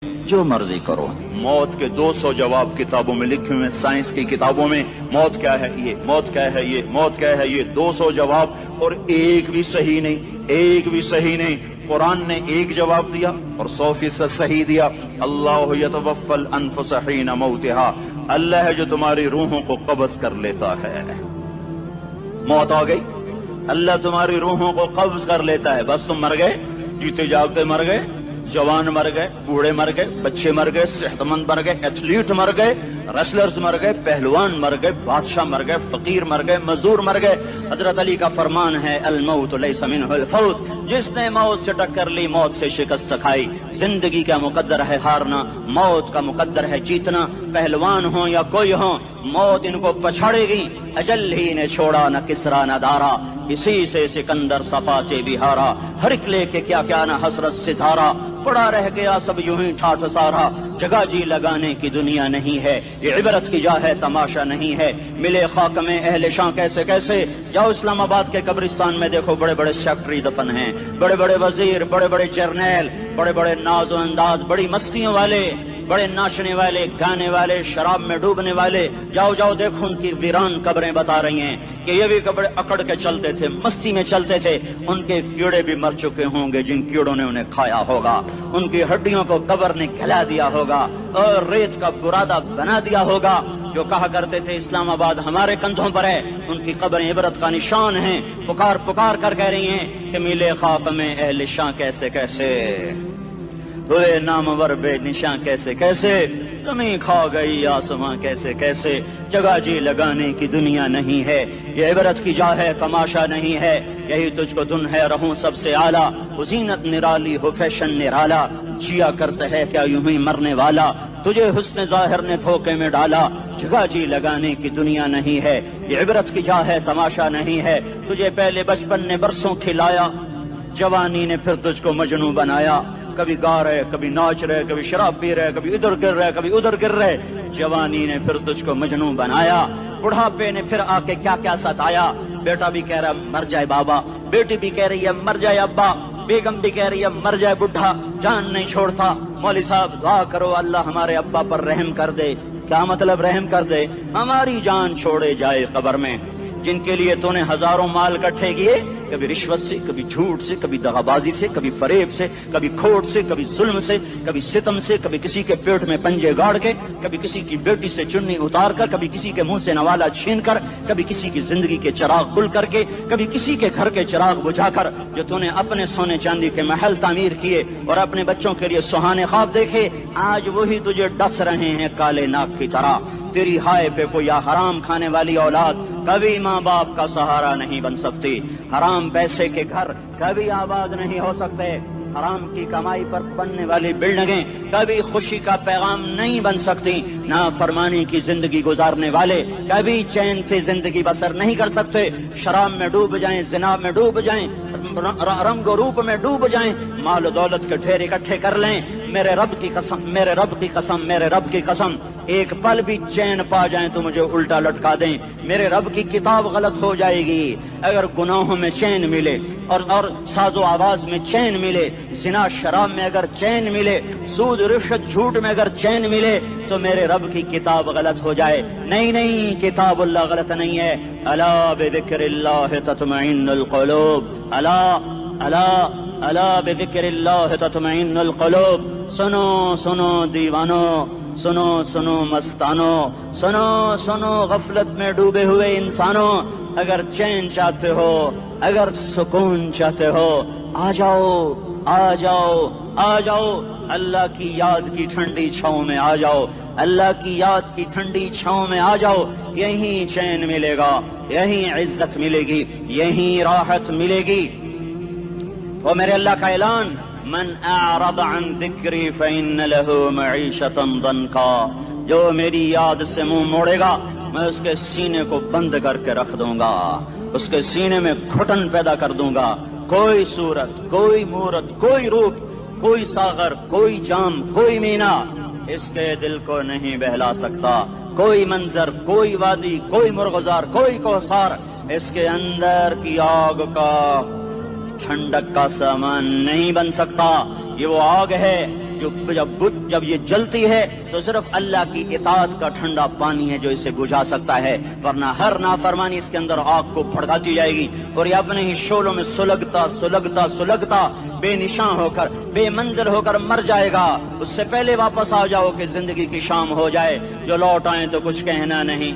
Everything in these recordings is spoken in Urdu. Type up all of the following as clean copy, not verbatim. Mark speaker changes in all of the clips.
Speaker 1: جو مرضی کرو. موت کے 200 جواب کتابوں میں لکھے ہوئے، سائنس کی کتابوں میں موت کیا ہے یہ، موت کیا ہے یہ، موت کیا ہے یہ، 200 جواب، اور ایک بھی صحیح نہیں، ایک بھی صحیح نہیں. قرآن نے ایک جواب دیا اور 100% صحیح دیا. اللہ یتوفی الانفس حین موتها، اللہ ہے جو تمہاری روحوں کو قبض کر لیتا ہے. موت آ گئی، اللہ تمہاری روحوں کو قبض کر لیتا ہے، بس تم مر گئے، جیتے جاگتے مر گئے، جوان مر گئے، بوڑھے مر گئے، بچے مر گئے، صحت مند مر گئے، ایتھلیٹ مر گئے، ریسلرز مر گئے، پہلوان مر گئے، بادشاہ مر گئے، فقیر مر گئے، مزدور مر گئے. حضرت علی کا فرمان ہے الموت لیس منہ الفوت، جس نے موت سے ٹکر لی موت سے شکست کھائی. زندگی کا مقدر ہے ہارنا، موت کا مقدر ہے جیتنا. پہلوان ہوں یا کوئی ہوں، موت ان کو پچھاڑے گی. اجل ہی نے چھوڑا نہ کسرا نہ دارا، اسی سے سکندر صفاتے بہارا. ہرکلے کے کیا کیا نہ حسرت ستارا، پڑا رہ گیا سب یوں ہی ٹھاٹھ سارا. جگہ جی لگانے کی دنیا نہیں ہے، یہ عبرت کی جا ہے تماشا نہیں ہے. ملے خاک میں اہل شاں کیسے کیسے، جاؤ اسلام آباد کے قبرستان میں دیکھو، بڑے بڑے سیکٹری دفن ہیں، بڑے بڑے وزیر، بڑے بڑے جرنیل، بڑے بڑے ناز و انداز، بڑی مستیوں والے، بڑے ناچنے والے، گانے والے، شراب میں ڈوبنے والے. جاؤ جاؤ دیکھو ان کی ویران قبریں بتا رہی ہیں کہ یہ بھی قبر اکڑ کے چلتے تھے، مستی میں چلتے تھے. ان کے کیڑے بھی مر چکے ہوں گے جن کیڑوں نے انہیں کھایا ہوگا. ان کی ہڈیوں کو قبر نے کھلا دیا ہوگا اور ریت کا برادہ بنا دیا ہوگا. جو کہا کرتے تھے اسلام آباد ہمارے کندھوں پر ہے، ان کی قبریں عبرت کا نشان ہیں. پکار پکار کر کہہ رہی ہیں کہ ملے خاک میں اہل شاں کیسے کیسے، ہوئے نامور بے نشاں کیسے کیسے، زمین کھا گئی آسماں کیسے کیسے. جگہ جی لگانے کی دنیا نہیں ہے، یہ عبرت کی جا ہے تماشا نہیں ہے. یہی تجھ کو دن ہے رہوں سب سے اعلیٰ، زینت نرالی ہو فیشن نرالا. جیا کرتا ہے کیا یوں ہی مرنے والا، تجھے حسن ظاہر نے دھوکے میں ڈالا. جگہ جی لگانے کی دنیا نہیں ہے، یہ عبرت کی جا ہے تماشا نہیں ہے. تجھے پہلے بچپن نے برسوں کھلایا، جوانی نے پھر تجھ کو مجنوں بنایا. کبھی گا رہے، کبھی ناچ رہے، کبھی شراب پی رہے، کبھی ادھر گر رہے، کبھی ادھر گر رہے. جوانی نے پھر تجھ کو مجنوں بنایا، بڑھاپے نے پھر آ کے کیا کیا ستایا. بیٹا بھی کہہ رہا مر جائے بابا، بیٹی بھی کہہ رہی ہے مر جائے ابا، بیگم بھی کہہ رہی ہے مر جائے بڈھا، جان نہیں چھوڑتا. مولوی صاحب دعا کرو اللہ ہمارے ابا پر رحم کر دے. کیا مطلب رحم کر دے؟ ہماری جان چھوڑے جائے قبر میں. جن کے لیے تو نے ہزاروں مال اکٹھے کیے، کبھی رشوت سے، کبھی جھوٹ سے، کبھی دغابازی سے، کبھی فریب سے، کبھی کھوٹ سے، کبھی ظلم سے، کبھی ستم سے، کبھی کسی کے پیٹ میں پنجے گاڑ کے، کبھی کسی کی بیٹی سے چنی اتار کر، کبھی کسی کے منہ سے نوالا چھین کر، کبھی کسی کی زندگی کے چراغ کھل کر کے، کبھی کسی کے گھر کے چراغ بجھا کر. جو تو نے اپنے سونے چاندی کے محل تعمیر کیے اور اپنے بچوں کے لیے سہانے خواب دیکھے، آج وہی تجھے ڈس رہے ہیں کالے ناک کی طرح. تیری ہائے پہ کوئی حرام کھانے والی اولاد کبھی ماں باپ کا سہارا نہیں بن سکتی. حرام پیسے کے گھر کبھی آباد نہیں ہو سکتے. حرام کی کمائی پر بننے والی بلڈنگیں کبھی خوشی کا پیغام نہیں بن سکتی. نافرمانی کی زندگی گزارنے والے کبھی چین سے زندگی بسر نہیں کر سکتے. شراب میں ڈوب جائیں، زنا میں ڈوب جائیں، رنگ و روپ میں ڈوب جائیں، مال و دولت کے ڈھیر اکٹھے کر لیں، میرے رب کی قسم، میرے رب کی قسم، میرے رب کی قسم، ایک پل بھی چین پا جائیں تو مجھے الٹا لٹکا دیں. میرے رب کی کتاب غلط ہو جائے گی. اگر گناہوں میں چین ملے اور ساز و آواز میں چین ملے، زنا شراب میں اگر چین ملے، سود رشوت جھوٹ میں اگر چین ملے، تو میرے رب کی کتاب غلط ہو جائے. نہیں نہیں، کتاب اللہ غلط نہیں ہے. الا بذکر اللہ تطمئن القلوب، الا الا الا بذکر اللہ تطمئن القلوب. سنو سنو دیوانو، سنو سنو مستانو، سنو سنو غفلت میں ڈوبے ہوئے انسانوں. اگر چین چاہتے ہو، اگر سکون چاہتے ہو، آ جاؤ آ جاؤ آ جاؤ، اللہ کی یاد کی ٹھنڈی چھاؤں میں آ جاؤ، اللہ کی یاد کی ٹھنڈی چھاؤں میں آ جاؤ. یہیں چین ملے گا، یہیں عزت ملے گی، یہیں راحت ملے گی. وہ میرے اللہ کا اعلان، من اعرض عن ذکری فإن له معیشة ضنکا، جو میری یاد سے منہ موڑے گا میں اس کے سینے کو بند کر کے رکھ دوں گا، اس کے سینے میں گھٹن پیدا کر دوں گا. کوئی صورت، کوئی مورت، کوئی روپ، کوئی ساغر، کوئی جام، کوئی مینا اس کے دل کو نہیں بہلا سکتا. کوئی منظر، کوئی وادی، کوئی مرغزار، کوئی کوثر اس کے اندر کی آگ کا ٹھنڈک کا سامان نہیں بن سکتا. یہ وہ آگ ہے
Speaker 2: جب یہ جلتی ہے تو صرف اللہ کی اطاعت کا ٹھنڈا پانی ہے جو اسے بجھا سکتا ہے، ورنہ ہر نافرمانی اس کے اندر آگ کو بھڑکاتی جائے گی اور یہ اپنے ہی شعلوں میں سلگتا بے نشان ہو کر، بے منزل ہو کر مر جائے گا۔ اس سے پہلے واپس آ جاؤ کہ زندگی کی شام ہو جائے۔ جو لوٹ آئیں تو کچھ کہنا نہیں،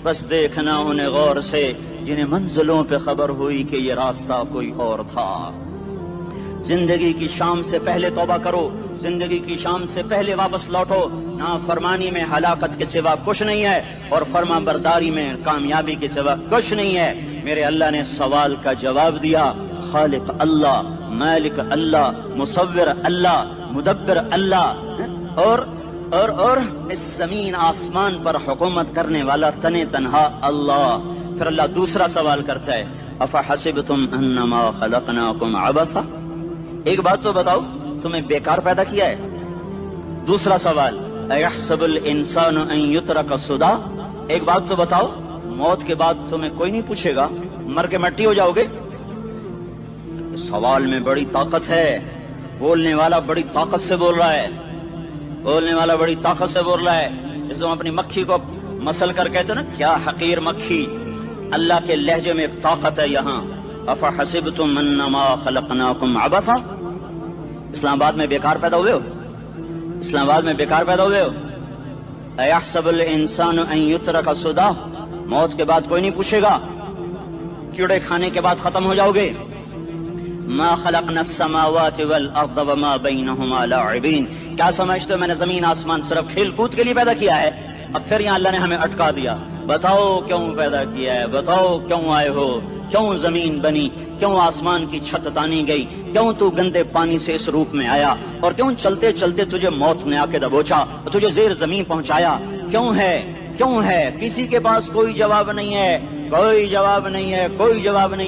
Speaker 2: بس دیکھنا انہیں غور سے جنہیں منزلوں پہ خبر ہوئی کہ یہ راستہ کوئی اور تھا۔ زندگی کی شام سے پہلے توبہ کرو، زندگی کی شام سے پہلے واپس لوٹو۔ نافرمانی میں ہلاکت کے سوا کچھ نہیں ہے اور فرما برداری میں کامیابی کے سوا کچھ نہیں ہے۔ میرے اللہ نے سوال کا جواب دیا، خالق اللہ، مالک اللہ، مصور اللہ، مدبر اللہ اور اس زمین آسمان پر حکومت کرنے والا تنے تنہا اللہ۔ پھر اللہ دوسرا سوال کرتا ہے، افحسبتم انما خلقناکم عبثا، ایک بات تو بتاؤ تمہیں بیکار پیدا کیا ہے؟ دوسرا سوال، ایحسب الانسان ان یترک سدی، ایک بات تو بتاؤ موت کے بعد تمہیں کوئی نہیں پوچھے گا، مر کے مٹی ہو جاؤ گے؟ سوال میں بڑی طاقت ہے، بولنے والا بڑی طاقت سے بول رہا ہے، جس کو اپنی مکھی کو مسل کر کہتے نا کیا حقیر مکھی، اللہ کے لہجے میں ایک طاقت ہے یہاں۔ افحسبتم انما خلقناکم عبثا، اسلام آباد میں بیکار پیدا ہوئے ہو؟ ایحسب الانسان ان یترک سدی، موت کے بعد کوئی نہیں پوچھے گا، کیڑے کھانے کے بعد ختم ہو جاؤ گے۔ ما خلقنا السماوات والارض وما بینہما لاعبین، کیا سمجھتے ہو میں نے زمین آسمان صرف کھیل کود کے لیے پیدا کیا ہے؟ اب پھر یہاں اللہ نے ہمیں اٹکا دیا، بتاؤ کیوں پیدا کیا ہے، بتاؤ کیوں آئے ہو، کیوں زمین بنی، کیوں آسمان کی چھت تانی گئی، کیوں تو گندے پانی سے اس روپ میں آیا، اور کیوں چلتے چلتے تجھے موت نے آ کے دبوچا اور تجھے زیر زمین پہنچایا، کیوں ہے؟ کسی کے پاس کوئی جواب نہیں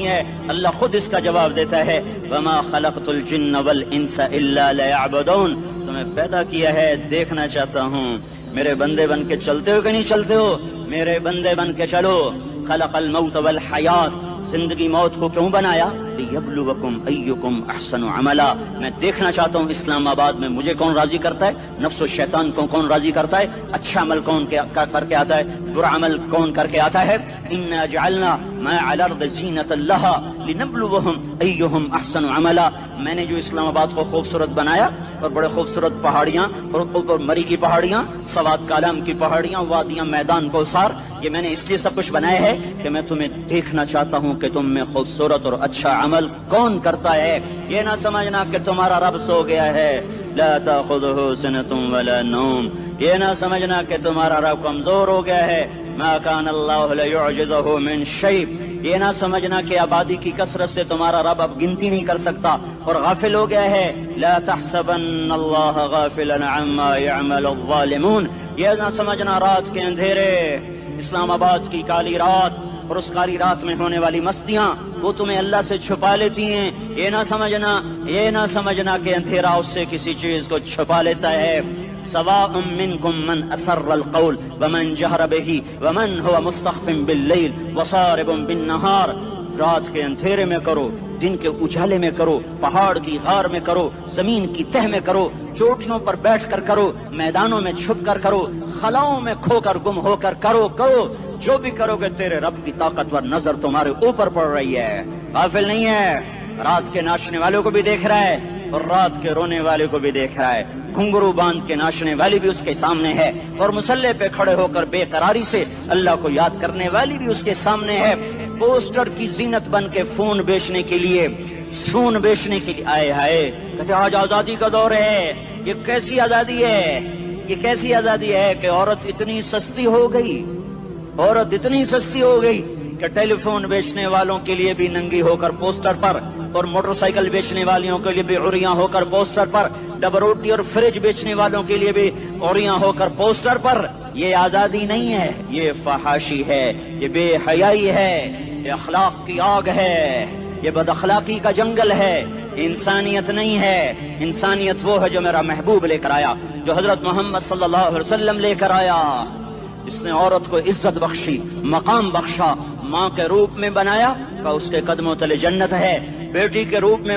Speaker 2: ہے، اللہ خود اس کا جواب دیتا ہے، وما خلقت الجن والانس الا لیعبدون، تمہیں پیدا کیا ہے دیکھنا چاہتا ہوں میرے بندے بن کے چلتے ہو کہ نہیں چلتے ہو، میرے بندے بن کے چلو۔ خلق الموت والحیات، زندگی موت کو کیوں بنایا؟ لیبلوکم ایکم احسن عملا، میں دیکھنا چاہتا ہوں اسلام آباد میں مجھے کون راضی کرتا ہے، نفس و شیطان کو کون راضی کرتا ہے، اچھا عمل کون کر کے آتا ہے، برا عمل کون کر کے آتا ہے۔ انا جعلنا ما علی الارض زینۃ لہا لنبلوہم ایہم احسن عملا، میں نے جو اسلام آباد کو خوبصورت بنایا اور بڑے خوبصورت پہاڑیاں اور اوپر مری کی پہاڑیاں، سوات کالام کی پہاڑیاں، وادیاں، میدان کوثر، یہ میں نے اس لیے سب کچھ بنایا ہے کہ میں تمہیں دیکھنا چاہتا ہوں کہ تم میں خوبصورت اور اچھا عمل کون کرتا ہے۔ یہ نہ سمجھنا کہ تمہارا رب سو گیا ہے، لا تأخذہ سنۃ ولا نوم، یہ نہ سمجھنا کہ تمہارا رب کمزور ہو گیا ہے، ما کان اللہ لیعجزہ من شیء، یہ نہ سمجھنا کہ آبادی کی کثرت سے تمہارا رب اب گنتی نہیں کر سکتا اور غافل ہو گیا ہے، لا تحسبن اللہ غافلا عما يعمل الظالمون، یہ نہ سمجھنا رات کے اندھیرے، اسلام آباد کی کالی رات اور اس کالی رات میں ہونے والی مستیاں وہ تمہیں اللہ سے چھپا لیتی ہیں، یہ نہ سمجھنا کہ اندھیرا اس سے کسی چیز کو چھپا لیتا ہے۔ سواء منکم من اسر القول ومن جہر بہ ومن هو مستخف باللیل وصارب بالنہار، رات کے اندھیرے میں کرو، دن کے اجالے میں کرو، پہاڑ کی غار میں کرو، زمین کی تہ میں کرو، چوٹیوں پر بیٹھ کر کرو، میدانوں میں چھپ کر کرو، خلاؤں میں کھو کر گم ہو کر کرو، جو بھی کرو گے تیرے رب کی طاقتور نظر تمہارے اوپر پڑ رہی ہے، غافل نہیں ہے، رات کے ناچنے والوں کو بھی دیکھ رہا ہے اور رات کے رونے والے کو بھی دیکھ رہا ہے، گھنگرو باندھ کے ناچنے والی بھی اس کے سامنے ہے اور مسلح پہ کھڑے ہو کر بے قراری سے اللہ کو یاد کرنے والی بھی اس کے سامنے ہے۔ پوسٹر کی زینت بن کے فون بیچنے کے لیے آئے ہائے کہتے آج آزادی کا دور ہے، یہ کیسی آزادی ہے کہ عورت اتنی سستی ہو گئی کہ ٹیلی فون بیچنے والوں کے لیے بھی ننگی ہو کر پوسٹر پر اور موٹر سائیکل بیچنے والوں کے لیے بھی عریاں ہو کر پوسٹر پر، ڈبل روٹی اور فریج بیچنے والوں کے لیے بھی عریاں ہو کر پوسٹر پر۔ یہ آزادی نہیں ہے، یہ فحاشی ہے، یہ بے حیائی ہے، یہ اخلاق کی آگ ہے، یہ بد اخلاقی کا جنگل ہے، انسانیت نہیں ہے۔ انسانیت وہ ہے جو میرا محبوب لے کر آیا، جو حضرت محمد صلی اللہ علیہ وسلم لے کر آیا، جس نے عورت کو عزت بخشی، مقام بخشا، ماں کے روپ میں بنایا کہ اس کے قدموں تلے جنت ہے، بیٹی کے روپ میں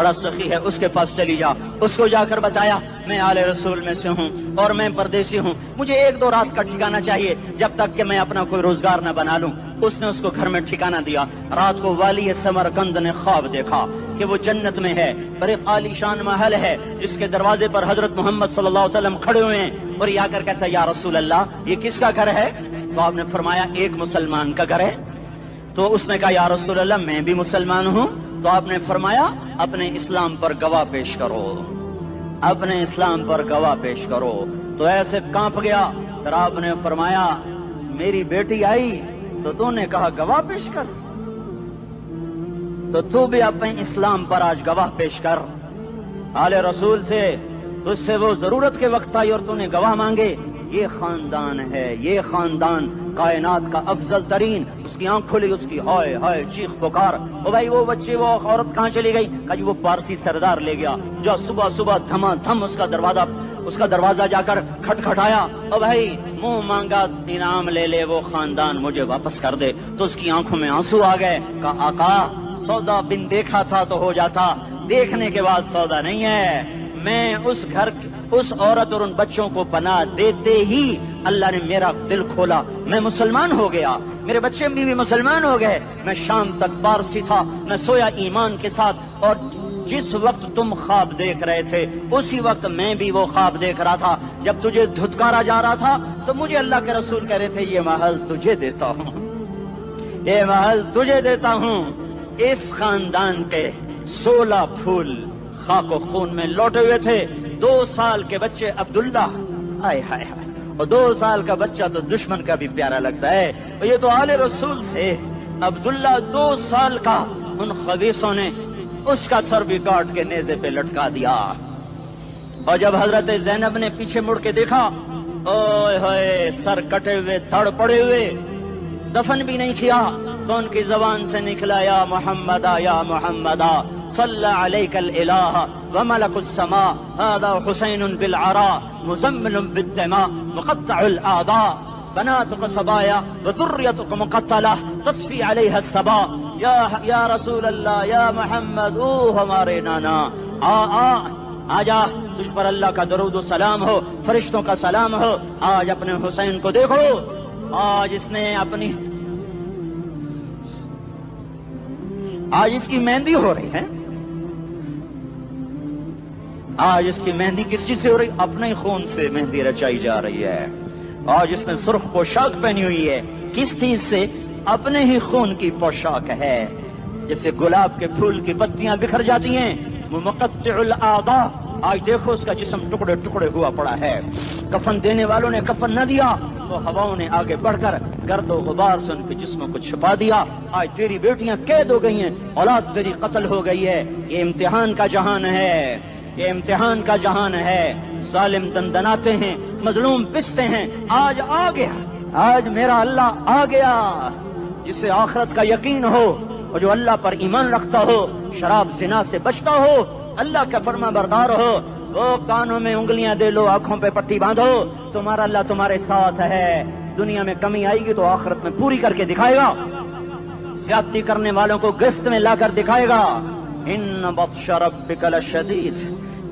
Speaker 2: بڑا سخی ہے، اس کے پاس چلی جا۔ اس کو جا کر بتایا میں آل رسول میں سے ہوں اور میں پردیسی ہوں، مجھے 1-2 رات کا ٹھکانہ چاہیے جب تک کہ میں اپنا کوئی روزگار نہ بنا لوں۔ اس نے اس کو گھر میں ٹھکانہ دیا۔ رات کو والی سمرقند نے خواب دیکھا کہ وہ جنت میں ہے، بڑے عالی شان محل ہے جس کے دروازے پر حضرت محمد صلی اللہ علیہ وسلم کھڑے ہوئے ہیں، اور یہ آ کر کہتا ہے یا رسول اللہ یہ کس کا گھر ہے؟ تو آپ نے فرمایا ایک مسلمان کا گھر ہے۔ تو اس نے کہا یا رسول اللہ میں بھی مسلمان ہوں۔ تو آپ نے فرمایا اپنے اسلام پر گواہ پیش کرو، اپنے اسلام پر گواہ پیش کرو۔ تو ایسے کانپ گیا۔ پھر آپ نے فرمایا میری بیٹی آئی تو تو نے کہا گواہ پیش کر، تو بھی اپنے اسلام پر آج گواہ پیش کر۔ آل رسول سے تجھ سے وہ ضرورت کے وقت آئی اور تو نے گواہ مانگے۔ یہ خاندان ہے، یہ خاندان کائنات کا افضل ترین۔ اس کی آنکھ کھلی، اس کی ہائے ہائے چیخ پکار، او بھائی وہ بچے وہ عورت کہاں چلی گئی؟ کہا جی وہ پارسی سردار لے گیا، جو صبح صبح دھما دھم اس کا دروازہ جا کر کھٹکھٹایا، او بھائی منہ مانگا انعام لے لے، وہ خاندان مجھے واپس کر دے۔ تو اس کی آنکھوں میں آنسو آ گئے۔ کہا آقا سودا بن دیکھا تھا تو ہو جاتا، دیکھنے کے بعد سودا نہیں ہے۔ میں اس گھر اس عورت اور ان بچوں کو پناہ دیتے ہی اللہ نے میرا دل کھولا، میں مسلمان ہو گیا، میرے بچے بھی مسلمان ہو گئے۔ میں شام تک پارسی تھا، میں سویا ایمان کے ساتھ، اور جس وقت تم خواب دیکھ رہے تھے اسی وقت میں بھی وہ خواب دیکھ رہا تھا۔ جب تجھے دھتکارا جا رہا تھا تو مجھے اللہ کے رسول کہہ رہے تھے یہ محل تجھے دیتا ہوں، یہ محل تجھے دیتا ہوں۔ اس خاندان کے 16 پھول خاک و خون میں لوٹے ہوئے تھے۔ 2 سال کے بچے عبداللہ، ہائے ہائے ہائے، اور 2 سال کا بچہ تو دشمن کا بھی پیارا لگتا ہے، اور یہ تو آل رسول تھے۔ عبداللہ 2 سال کا، ان خبیثوں نے اس کا سر بھی کاٹ کے نیزے پہ لٹکا دیا۔ اور جب حضرت زینب نے پیچھے مڑ کے دیکھا، اوئے ہوئے سر کٹے ہوئے، دھڑ پڑے ہوئے، دفن بھی نہیں کیا، تو ان کی زبان سے نکلا یا محمدہ یا محمدہ صلی علیک الالہ وملک السماء هذا حسین بالعراء مزمل بالدماء مقطع الاعداء بناتك صبايا وذريتك مقتلہ تصفی علیہ الصبا۔ یا رسول اللہ یا محمد، او ہمارے نانا، آ جا، تجھ پر اللہ کا درود و سلام ہو، فرشتوں کا سلام ہو۔ آج اپنے حسین کو دیکھو، آج اس نے آج اس کی مہندی ہو رہی ہے۔ آج اس کی مہندی کس چیز سے ہو رہی؟ اپنے خون سے مہندی رچائی جا رہی ہے۔ آج اس نے سرخ پوشاک پہنی ہوئی ہے، کس چیز سے؟ اپنے ہی خون کی پوشاک ہے۔ جیسے گلاب کے پھول کی پتیاں بکھر جاتی ہیں، وہ مقطع الاعضاء، آج دیکھو اس کا جسم ٹکڑے ٹکڑے ہوا پڑا ہے۔ کفن دینے والوں نے کفن نہ دیا تو ہواؤں نے آگے بڑھ کر گرد و غبار سے ان کے جسموں کو چھپا دیا۔ آج تیری بیٹیاں قید ہو گئی ہیں، اولاد تیری قتل ہو گئی ہے۔ یہ امتحان کا جہان ہے، یہ امتحان کا جہان ہے۔ ظالم دندناتے ہیں، مظلوم پستے ہیں۔ آج آ گیا، آج میرا اللہ آ گیا۔ جسے آخرت کا یقین ہو اور جو اللہ پر ایمان رکھتا ہو، شراب زنا سے بچتا ہو، اللہ کا فرما بردار ہو، وہ کانوں میں انگلیاں دے لو، آنکھوں پہ پٹی باندھو، تمہارا اللہ تمہارے ساتھ ہے۔ دنیا میں کمی آئے گی تو آخرت میں پوری کر کے دکھائے گا۔ زیادتی کرنے والوں کو گرفت میں لا کر دکھائے گا۔ ان بطش ربک لشدید،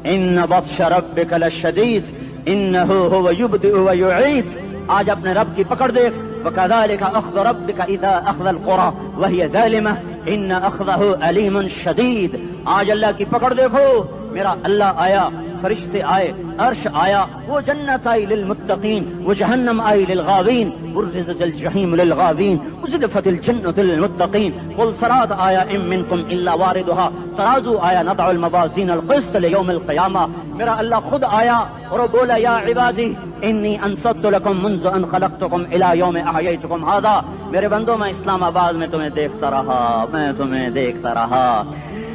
Speaker 2: ان بطش ربک لشدید انہ هو یبدئ ویعید۔ آج اپنے رب کی پکڑ دیکھ، وکذالک اخذ ربک اذا اخذ القری وہی ظالمہ ان اخذہ علیم شدید۔ آج اللہ کی پکڑ دیکھو، میرا اللہ آیا، فرشتے آئے، عرش آیا، وہ جنت آئی للمتقین، وہ جہنم آئی للغاوین، برزت الجحیم للغاوین، ازلفت الجنت للمتقین، والصراط آیا ان منکم الا واردها، ترازو آیا، نضع الموازین القسط لیوم القیامہ۔ میرا اللہ خود آیا اور بولا یا عبادی انی انصت لکم منذ ان خلقتکم الی یوم احییتکم ھذا۔ میرے بندوں، میں اسلام آباد میں تمہیں دیکھتا رہا، میں تمہیں دیکھتا رہا۔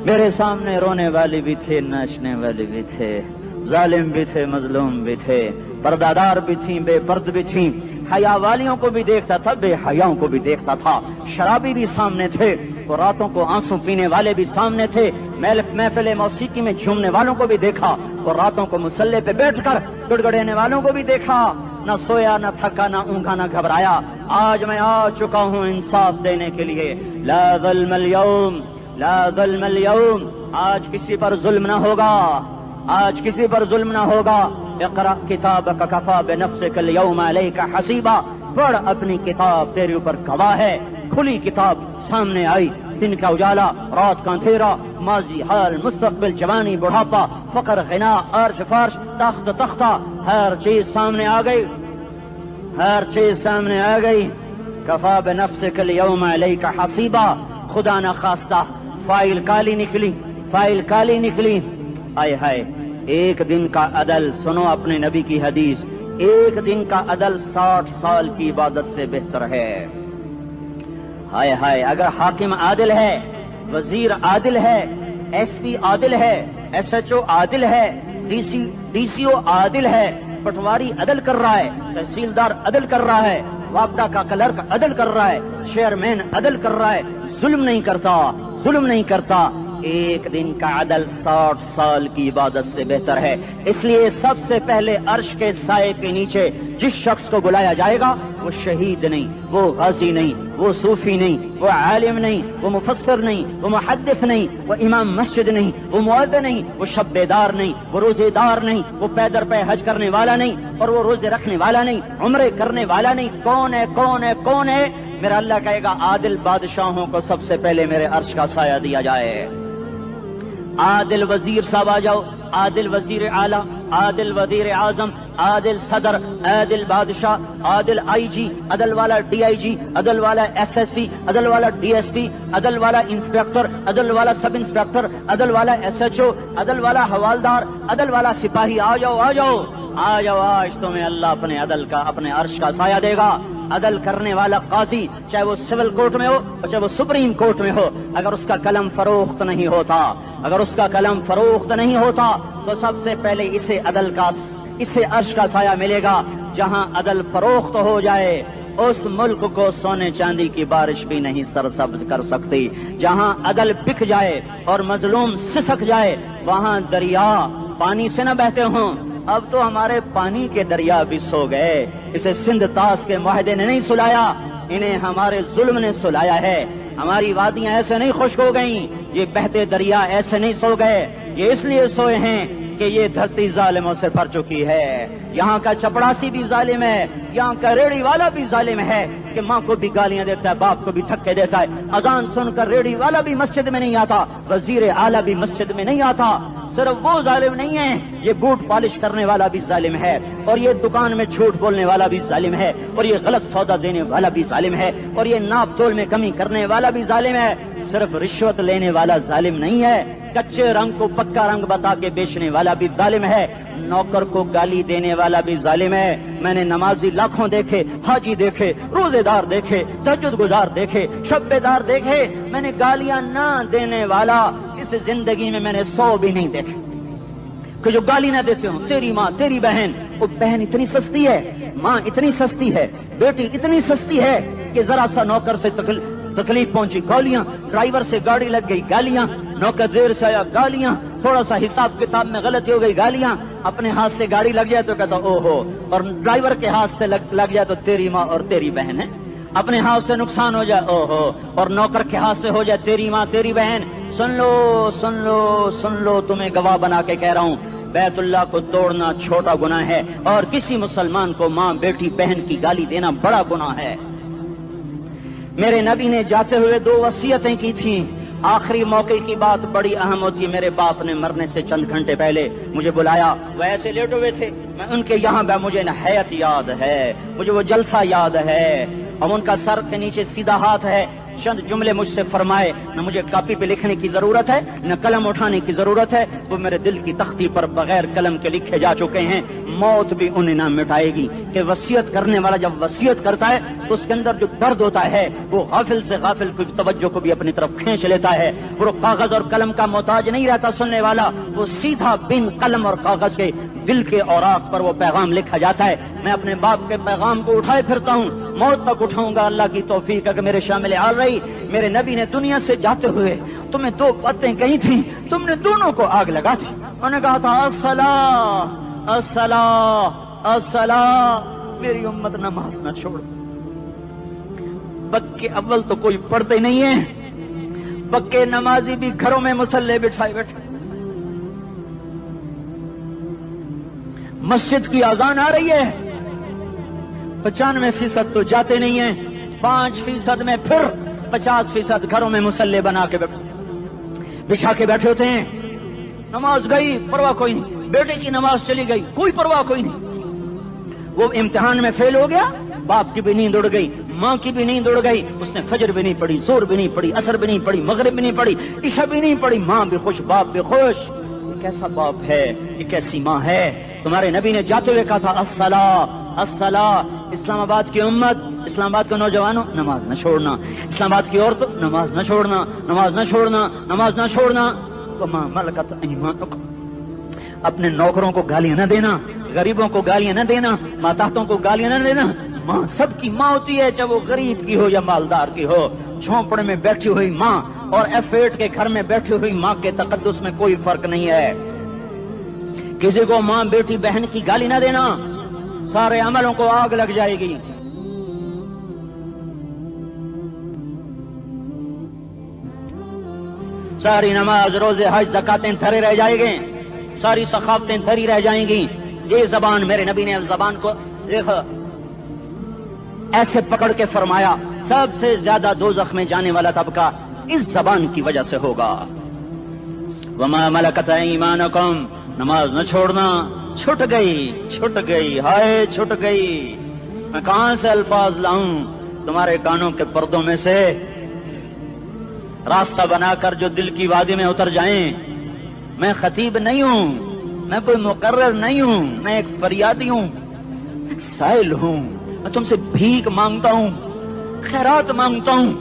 Speaker 2: میرے سامنے رونے والے بھی تھے، ناچنے والے بھی تھے، ظالم بھی تھے، مظلوم بھی تھے، پردادار بھی تھیں، بے پرد بھی تھیں، حیا والیوں کو بھی دیکھتا تھا، بے حیاؤں کو بھی دیکھتا تھا، شرابی بھی سامنے تھے، اور راتوں کو آنسو پینے والے بھی سامنے تھے، محفل موسیقی میں جھومنے والوں کو بھی دیکھا، اور راتوں کو مسلح پہ بیٹھ کر گڑگڑانے والوں کو بھی دیکھا۔ نہ سویا، نہ تھکا، نہ اونگا، نہ گھبرایا۔ آج میں آ چکا ہوں انصاف دینے کے لیے۔ لا ظلم اليوم، لا ظلم اليوم، آج کسی پر ظلم نہ ہوگا، آج کسی پر ظلم نہ ہوگا۔ اقرأ کتابک کفی بنفسک اليوم علیک حسیبا، پڑھ اپنی کتاب، تیرے اوپر گواہ ہے۔ کھلی کتاب سامنے آئی، دن کا اجالا، رات کا اندھیرا، ماضی، حال، مستقبل، جوانی، بڑھاپا، فقر، غنا، عرش، فرش، تخت، تختہ، ہر چیز سامنے آ گئی، ہر چیز سامنے آ گئی۔ کفی بنفسک اليوم علیک حسیبا، خدا نہ خواستہ فائل کالی نکلی، فائل کالی نکلی۔ آئے ہائے، ایک دن کا عدل، سنو اپنے نبی کی حدیث، ایک دن کا عدل 60 سال کی عبادت سے بہتر ہے۔ ہائے ہائے، اگر حاکم عادل ہے، وزیر عادل ہے، ایس پی عادل ہے، ایس ایچ او عادل ہے، ڈی سی او عادل ہے، پٹواری عدل کر رہا ہے، تحصیلدار عدل کر رہا ہے، وابڈا کا کلرک عدل کر رہا ہے، چیئرمین عدل کر رہا ہے، ظلم نہیں کرتا، ظلم نہیں کرتا، ایک دن کا عدل 60 سال کی عبادت سے بہتر ہے۔ اس لیے سب سے پہلے عرش کے سائے کے نیچے جس شخص کو بلایا جائے گا وہ شہید نہیں، وہ غازی نہیں، وہ صوفی نہیں، وہ عالم نہیں، وہ مفسر نہیں، وہ محدث نہیں، وہ امام مسجد نہیں، وہ مؤذن نہیں، وہ شب بیدار نہیں، وہ روزے دار نہیں، وہ پیدر پہ حج کرنے والا نہیں، اور وہ روزے رکھنے والا نہیں، عمرے کرنے والا نہیں۔ کون ہے، کون ہے، کون ہے؟ میرا اللہ کہے گا عادل بادشاہوں کو سب سے پہلے میرے عرش کا سایہ دیا جائے۔ عادل وزیر صاحب آ جاؤ، عادل وزیر اعلیٰ، عادل وزیر اعظم، عادل صدر، عادل بادشاہ، عادل آئی جی، عدل والا ڈی آئی جی، عدل والا ایس ایس پی، عدل والا ڈی ایس پی، عدل والا انسپیکٹر، عدل والا سب انسپیکٹر، عدل والا ایس ایچ او، عدل والا حوالدار، عدل والا سپاہی، آ جاؤ آ جاؤ آ جاؤ، آج تمہیں اللہ اپنے عدل کا، اپنے عرش کا سایہ دے گا۔ عدل کرنے والا قاضی، چاہے وہ سول کورٹ میں ہو چاہے وہ سپریم کورٹ میں ہو، اگر اس کا قلم فروخت نہیں ہوتا، اگر اس کا قلم فروخت نہیں ہوتا تو سب سے پہلے اسے عدل کا، اسے عرش کا سایہ ملے گا۔ جہاں عدل فروخت ہو جائے اس ملک کو سونے چاندی کی بارش بھی نہیں سرسبز کر سکتی۔ جہاں عدل بک جائے اور مظلوم سسک جائے وہاں دریا پانی سے نہ بہتے ہوں۔ اب تو ہمارے پانی کے دریا بھی سو گئے، اسے سندھ طاس کے معاہدے نے نہیں سلایا، انہیں ہمارے ظلم نے سلایا ہے۔ ہماری وادیاں ایسے نہیں خشک ہو گئیں، یہ بہتے دریا ایسے نہیں سو گئے، یہ اس لیے سوئے ہیں کہ یہ دھرتی ظالموں سے بھر چکی ہے۔ یہاں کا چپڑاسی بھی ظالم ہے، یہاں کا ریڑھی والا بھی ظالم ہے کہ ماں کو بھی گالیاں دیتا ہے، باپ کو بھی دھکے دیتا ہے۔ اذان سن کر ریڑھی والا بھی مسجد میں نہیں آتا، وزیر اعلیٰ بھی مسجد میں نہیں آتا۔ صرف وہ ظالم نہیں ہے، یہ بوٹ پالش کرنے والا بھی ظالم ہے، اور یہ دکان میں جھوٹ بولنے والا بھی ظالم ہے، اور یہ غلط سودا دینے والا بھی ظالم ہے، اور یہ ناپ تول میں کمی کرنے والا بھی ظالم ہے۔ صرف رشوت لینے والا ظالم نہیں ہے، کچے رنگ کو پکا رنگ بتا کے بیچنے والا بھی ظالم ہے، نوکر کو گالی دینے والا بھی ظالم ہے۔ میں نے نمازی لاکھوں دیکھے، حاجی دیکھے، روزے دار دیکھے، تہجد گزار دیکھے، شب بیدار دیکھے، میں نے گالیاں نہ دینے والا اس زندگی میں میں نے 100 بھی نہیں دیکھے کہ جو گالی نہ دیتے ہوں۔ تیری ماں، تیری بہن، وہ بہن اتنی سستی ہے، ماں اتنی سستی ہے، بیٹی اتنی سستی ہے کہ ذرا سا نوکر سے تکلیف پہنچی گالیاں، ڈرائیور سے گاڑی لگ گئی گالیاں، نوکر دیر سے آیا گالیاں، تھوڑا سا حساب کتاب میں غلطی ہو گئی گالیاں، اپنے ہاتھ سے گاڑی لگ جائے تو کہتا او ہو، اور ڈرائیور کے ہاتھ سے لگ جائے تو تیری ماں اور تیری بہن ہے، اپنے ہاتھ سے نقصان ہو جائے او ہو، اور نوکر کے ہاتھ سے ہو جائے تیری ماں تیری بہن۔ سن لو سن لو سن لو، تمہیں گواہ بنا کے کہہ رہا ہوں، بیت اللہ کو توڑنا چھوٹا گناہ ہے، اور کسی مسلمان کو ماں، بیٹی، بہن کی گالی دینا بڑا گناہ ہے۔ میرے نبی نے جاتے ہوئے 2 وصیتیں کی تھیں، آخری موقع کی بات بڑی اہم ہوتی ہے۔ میرے باپ نے مرنے سے چند گھنٹے پہلے مجھے بلایا، وہ ایسے لیٹے ہوئے تھے، میں ان کے یہاں مجھے نہایت یاد ہے، مجھے وہ جلسہ یاد ہے، اور ان کا سر کے نیچے سیدھا ہاتھ ہے۔ چند جملے مجھ سے فرمائے، نہ مجھے کاپی پہ لکھنے کی ضرورت ہے نہ قلم اٹھانے کی ضرورت ہے، وہ میرے دل کی تختی پر بغیر قلم کے لکھے جا چکے ہیں، موت بھی انہیں نہ مٹائے گی۔ کہ وصیت کرنے والا جب وصیت کرتا ہے تو اس کے اندر جو درد ہوتا ہے وہ غافل سے غافل کی توجہ کو بھی اپنی طرف کھینچ لیتا ہے، وہ کاغذ اور قلم کا محتاج نہیں رہتا سننے والا، وہ سیدھا بن قلم اور کاغذ کے دل کے اوراق پر وہ پیغام لکھا جاتا ہے۔ میں اپنے باپ کے پیغام کو اٹھائے پھرتا ہوں، موت تک اٹھاؤں گا، اللہ کی توفیق ہے کہ میرے شامل حال رہی۔ میرے نبی نے دنیا سے جاتے ہوئے تمہیں 2 باتیں کہی تھیں، تم نے دونوں کو آگ لگا دی۔ انہوں نے کہا تھا الصلاۃ الصلاۃ الصلاۃ، میری امت نماز نہ چھوڑ۔ بد کے اول تو کوئی پڑھتے نہیں ہے، پکے نمازی بھی گھروں میں مصلے بٹھائے بیٹھے. مسجد کی اذان آ رہی ہے, 95% تو جاتے نہیں ہیں, 5% میں پھر 50% گھروں میں مصلے بنا کے بچھا کے بیٹھے ہوتے ہیں. نماز گئی پرواہ کوئی نہیں, بیٹے کی نماز چلی گئی کوئی پرواہ کوئی نہیں. وہ امتحان میں فیل ہو گیا, باپ کی بھی نیند اڑ گئی, ماں کی بھی نیند اڑ گئی, اس نے فجر بھی نہیں پڑھی, زور بھی نہیں پڑھی, عصر بھی نہیں پڑھی, مغرب بھی نہیں پڑھی, عشاء بھی نہیں پڑھی. ماں بھی خوش, باپ بھی خوش. یہ کیسا باپ ہے, یہ کیسی ماں ہے. تمہارے نبی نے جاتے ہوئے کہا تھا الصلاۃ الصلاۃ. اسلام آباد کی امت, اسلام آباد کے نوجوانوں, نماز نہ چھوڑنا. اسلام آباد کی عورتوں, نماز نہ چھوڑنا, نماز نہ چھوڑنا, نماز نہ چھوڑنا. وما ملکت ایمانکم, اپنے نوکروں کو گالیاں نہ دینا, غریبوں کو گالیاں نہ دینا, ماتحتوں کو گالیاں نہ دینا. ماں سب کی ماں ہوتی ہے, چاہے وہ غریب کی ہو یا مالدار کی ہو. جھونپڑے میں بیٹھی ہوئی ماں اور F8 کے گھر میں بیٹھی ہوئی ماں کے تقدس میں کوئی فرق نہیں ہے. کسی کو ماں بیٹی بہن کی گالی نہ دینا, سارے عملوں کو آگ لگ جائے گی. ساری نماز, روزے, حج, زکاتیں دھرے رہ جائیں گے, ساری ثقافتیں دھری رہ جائیں گی. یہ زبان, میرے نبی نے زبان کو دیکھا ایسے پکڑ کے فرمایا سب سے زیادہ دوزخ میں جانے والا طبقہ اس زبان کی وجہ سے ہوگا. وما ملکت ایمانکم, نماز نہ چھوڑنا. چھٹ گئی, ہائے چھٹ گئی. میں کہاں سے الفاظ لاؤں تمہارے کانوں کے پردوں میں سے, راستہ بنا کر جو دل کی وادی میں اتر جائیں. میں خطیب نہیں ہوں, میں کوئی مقرر نہیں ہوں, میں ایک فریادی ہوں, ایک سائل ہوں. میں تم سے بھیک مانگتا ہوں, خیرات مانگتا ہوں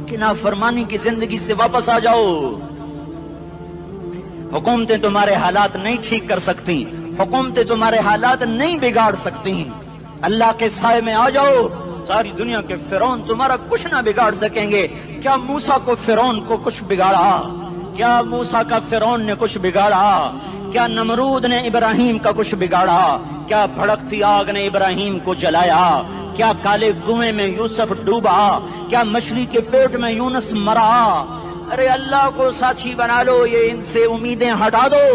Speaker 2: کہ نافرمانی کی زندگی سے واپس آ جاؤ. حکومتیں تمہارے حالات نہیں ٹھیک کر سکتی, حکومتیں تمہارے حالات نہیں بگاڑ سکتی. اللہ کے سائے میں آ جاؤ, ساری دنیا کے فرعون تمہارا کچھ نہ بگاڑ سکیں گے. کیا موسیٰ کو فرعون کو کچھ بگاڑا؟ کیا موسیٰ کا فرعون نے کچھ بگاڑا؟ کیا نمرود نے ابراہیم کا کچھ بگاڑا؟ کیا بھڑکتی آگ نے ابراہیم کو جلایا؟ کیا کالے کنویں میں یوسف ڈوبا؟ کیا مچھلی کے پیٹ میں یونس مرا؟ ارے اللہ کو ساتھی بنا لو, یہ ان سے امیدیں ہٹا دو.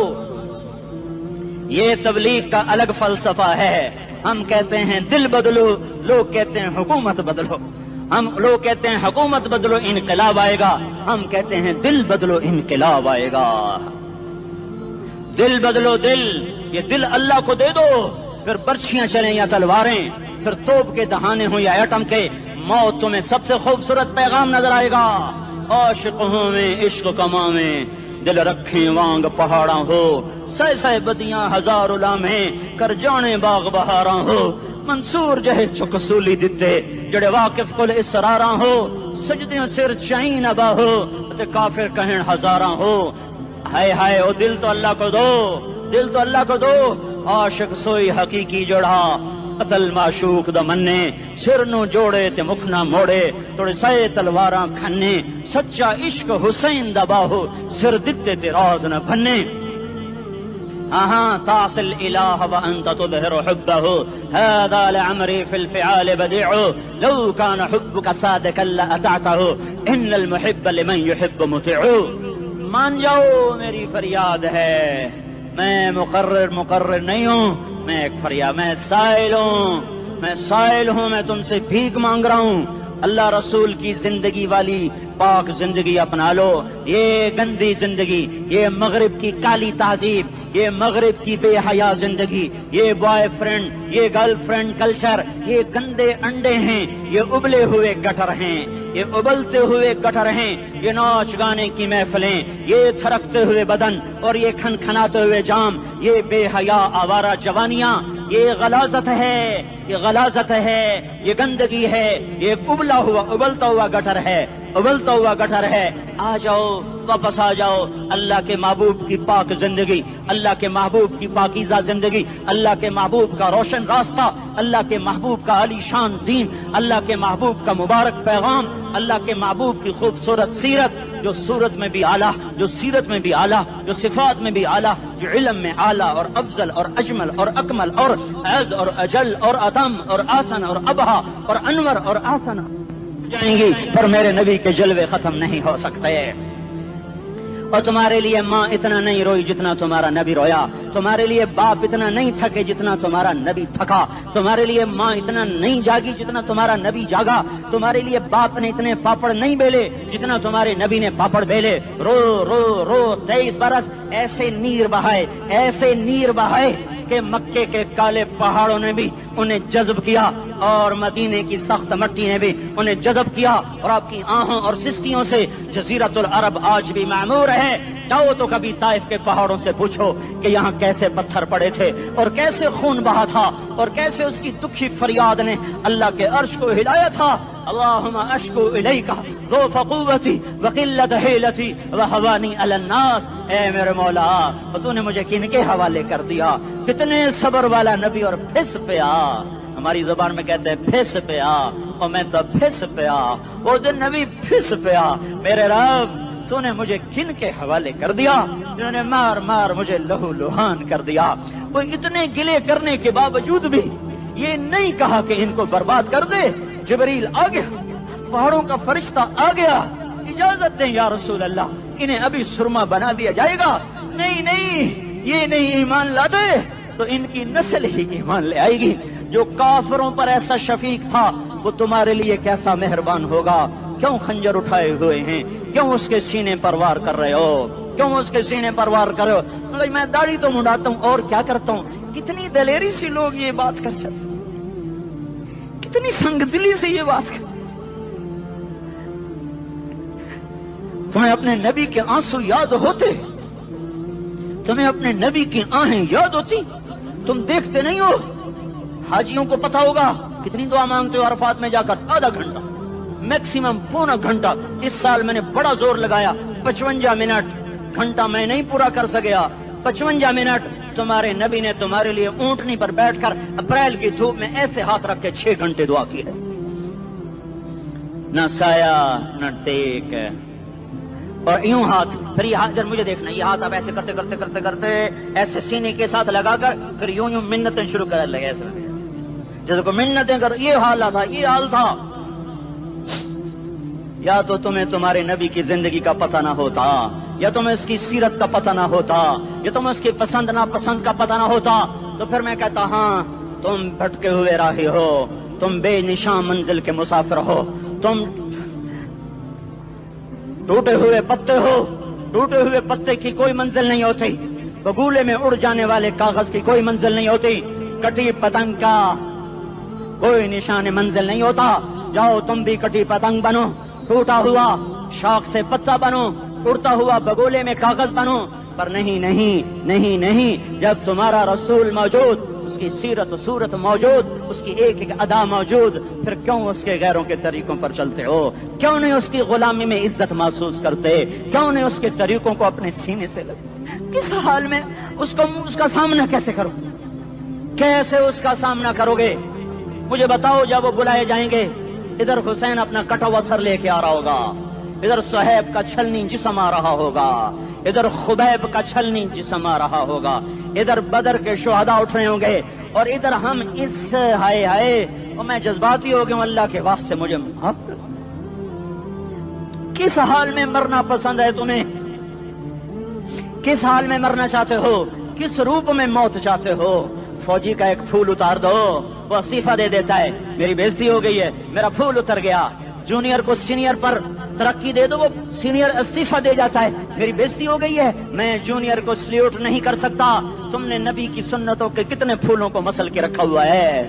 Speaker 2: یہ تبلیغ کا الگ فلسفہ ہے. ہم کہتے ہیں دل بدلو, لوگ کہتے ہیں حکومت بدلو. لوگ کہتے ہیں حکومت بدلو انقلاب آئے گا, ہم کہتے ہیں دل بدلو انقلاب آئے گا. دل بدلو, دل, یہ دل اللہ کو دے دو. پھر برچیاں چلیں یا تلواریں, پھر توپ کے دہانے ہوں یا ایٹم کے, موت تمہیں سب سے خوبصورت پیغام نظر آئے گا. عاشق ہوں میں عشق کما میں, دل رکھیں وانگ پہاڑاں ہو, سہ بدیاں ہزار لامہیں, کر جانے باغ بہاراں ہو. منصور جہے چک سولی دتے, جڑے واقف کل اسراراں ہو. سجدیاں سر چائیں ابا ہو, کافر کہیں ہزاراں ہو. ہائے ہائے او دل تو اللہ کو دو, دل تو اللہ کو دو. عاشق سوئی حقیقی جڑا, قتل معشوق دا مننے, سر نو جوڑے تے مکھ نہ موڑے, توڑے سائے تلواراں کھنے. سچا عشق حسین دا باہو, سر دتے تے راز نہ بھنے. تعصي الإله وأنت تظهر حبه, هذا لعمري في الفعال بديع, لو كان حبك صادقا لأطعته, إن المحب لمن يحب مطيع. مان جاؤ میری فریاد ہے, میں مقرر نہیں ہوں, میں ایک فریاد, میں سائل ہوں, میں تم سے بھیک مانگ رہا ہوں. اللہ رسول کی زندگی والی پاک زندگی اپنا لو. یہ گندی زندگی, یہ مغرب کی کالی تہذیب, یہ مغرب کی بے حیا زندگی, یہ بوائے فرینڈ, یہ گرل فرینڈ کلچر, یہ گندے انڈے ہیں, یہ ابلے ہوئے گٹر ہیں, یہ ابلتے ہوئے گٹر ہیں. یہ ناچ گانے کی محفلیں, یہ تھرکتے ہوئے بدن اور یہ کھنکھناتے ہوئے جام, یہ بے حیا آوارہ جوانیاں, یہ غلاظت ہے, یہ غلاظت ہے, یہ گندگی ہے, یہ ابلتا ہوا گٹر ہے, ابلتا ہوا گٹر ہے. آ جاؤ, واپس آ جاؤ. اللہ کے محبوب کی پاک زندگی, اللہ کے محبوب کی پاکیزہ زندگی, اللہ کے محبوب کا روشن راستہ, اللہ کے محبوب کا علی شان دین, اللہ کے محبوب کا مبارک پیغام, اللہ کے محبوب کی خوبصورت سیرت, جو صورت میں بھی اعلیٰ, جو سیرت میں بھی اعلیٰ, جو صفات میں بھی اعلیٰ, جو علم میں اعلیٰ اور افضل اور اجمل اور اکمل اور اعز اور اجل اور اتم اور آسن اور ابہا اور انور اور آسن, جائیں گی پر میرے نبی کے جلوے ختم نہیں ہو سکتے. اور تمہارے لیے ماں اتنا نہیں روئی جتنا تمہارا نبی رویا. تمہارے لیے باپ اتنا نہیں تھکے جتنا تمہارا نبی تھکا. تمہارے لیے ماں اتنا نہیں جاگی جتنا تمہارا نبی جاگا. تمہارے لیے باپ نے اتنے پاپڑ نہیں بیلے جتنا تمہارے نبی نے پاپڑ بیلے. رو رو رو 23 برس ایسے نیر بہائے، ایسے نیر بہائے کہ مکے کے کالے پہاڑوں نے بھی انہیں جذب کیا اور مدینے کی سخت مٹی نے بھی انہیں جذب کیا. اور آپ کی آہوں اور سستیوں سے جزیرت العرب آج بھی معمور ہے. جاؤ تو کبھی طائف کے پہاڑوں سے پوچھو کہ یہاں کیسے پتھر پڑے تھے اور کیسے خون بہا تھا اور کیسے اس کی دکھی فریاد نے اللہ کے عرش کو ہلایا تھا. اللہم اشکو الیکا ضعف قوتی وقلت حیلتی وہوانی علی الناس. اے میرے مولا تو نے مجھے کن کے حوالے کر دیا. کتنے صبر والا نبی اور پھس پیا. ہماری زبان میں کہتے ہیں پھس پیا اور میں تو پھس پیا. وہ دن نبی پھس پیا. میرے رب تو نے مجھے کن کے حوالے کر دیا جنہوں نے مار مار مجھے لہو لہان کر دیا. وہ اتنے گلے کرنے کے باوجود بھی یہ نہیں کہا کہ ان کو برباد کر دے. جبریل آ گیا، پہاڑوں کا فرشتہ آ گیا، اجازت دیں یا رسول اللہ انہیں ابھی سرما بنا دیا جائے گا. نہیں نہیں، یہ نہیں ایمان لاتے تو ان کی نسل ہی ایمان لے آئے گی. جو کافروں پر ایسا شفیق تھا وہ تمہارے لیے کیسا مہربان ہوگا. کیوں خنجر اٹھائے ہوئے ہیں؟ کیوں اس کے سینے پر وار کر رہے ہو؟ کیوں اس کے سینے پر وار کر رہے ہو؟ میں داڑھی تو مڈاتا ہوں اور کیا کرتا ہوں. کتنی دلیری سے لوگ یہ بات کر سکتے، کتنی سنگ دلی سے یہ بات کر. تمہیں اپنے نبی کے آنسو یاد ہوتے؟ تمہیں اپنے نبی کی آہیں یاد ہوتی؟ تم دیکھتے نہیں ہو؟ حاجیوں کو پتا ہوگا کتنی دعا مانگتے ہو عرفات میں جا کر؟ آدھا گھنٹہ، میکسیمم پونا گھنٹہ. اس سال میں نے بڑا زور لگایا 55 منٹ. گھنٹہ میں نہیں پورا کر سکیا. 55 منٹ تمہارے نبی نے تمہارے لیے اونٹنی پر بیٹھ کر اپریل کی دھوپ میں ایسے ہاتھ رکھ کے 6 گھنٹے دعا کی ہے. نہ سایہ نہ ٹیک اور یوں ہاتھ. پھر یہ ہاتھ مجھے دیکھنا، یہ ہاتھ آپ ایسے کرتے کرتے کرتے کرتے ایسے سینے کے ساتھ لگا کر پھر یوں یوں منتیں شروع کر لگے ایسے جیسے کو منتیں کر. یہ حال تھا، یہ حال تھا. یا تو تمہیں تمہارے نبی کی زندگی کا پتہ نہ ہوتا، یا تمہیں اس کی سیرت کا پتہ نہ ہوتا، یا تمہیں اس کی پسند ناپسند کا پتہ نہ ہوتا. تو پھر میں کہتا ہاں تم بھٹکے ہوئے راہی ہو، تم بے نشان منزل کے مسافر ہو، تم ٹوٹے ہوئے پتے ہو. ٹوٹے ہوئے پتے کی کوئی منزل نہیں ہوتی. بگولے میں اڑ جانے والے کاغذ کی کوئی منزل نہیں ہوتی. کٹی پتنگ کا کوئی نشان منزل نہیں ہوتا. جاؤ تم بھی کٹی پتنگ بنو، ٹوٹا ہوا شاخ سے پتا بنو، اڑتا ہوا بگولے میں کاغذ بنو. پر نہیں نہیں نہیں نہیں، جب تمہارا رسول موجود، اس کی سیرت و صورت موجود، اس کی ایک ایک ادا موجود، پھر کیوں اس کے غیروں کے طریقوں پر چلتے ہو؟ کیوں نہیں اس کی غلامی میں عزت محسوس کرتے؟ کیوں نہیں اس کے طریقوں کو اپنے سینے سے لگتے؟ کس حال میں اس کا سامنا کیسے کرو؟ کیسے اس کا سامنا کرو گے؟ مجھے بتاؤ. جب وہ بلائے جائیں گے، ادھر حسین اپنا کٹا ہوا سر لے کے آ رہا ہوگا، ادھر صہیب کا چھلنی جسم آ رہا ہوگا، ادھر خبیب کا چھلنی جسم آ رہا ہوگا، ادھر بدر کے شہداء اٹھ رہے ہوں گے، اور ادھر ہم اس ہائے ہائے. اور میں جذباتی ہو گیا ہوں، اللہ کے واسطے مجھے معاف کر. کس حال میں مرنا پسند ہے تمہیں؟ کس حال میں مرنا چاہتے ہو؟ کس روپ میں موت چاہتے ہو؟ فوجی کا ایک پھول اتار دو، وہ استعفیٰ دے دیتا ہے، میری بےزتی ہو گئی ہے، میرا پھول اتر گیا. جونیئر کو سینئر پر ترقی دے دو، وہ سینئر استعفیٰ دے جاتا ہے، میری بےزتی ہو گئی ہے، میں جونیئر کو سلیوٹ نہیں کر سکتا. تم نے نبی کی سنتوں کے کتنے پھولوں کو مسل کے رکھا ہوا ہے.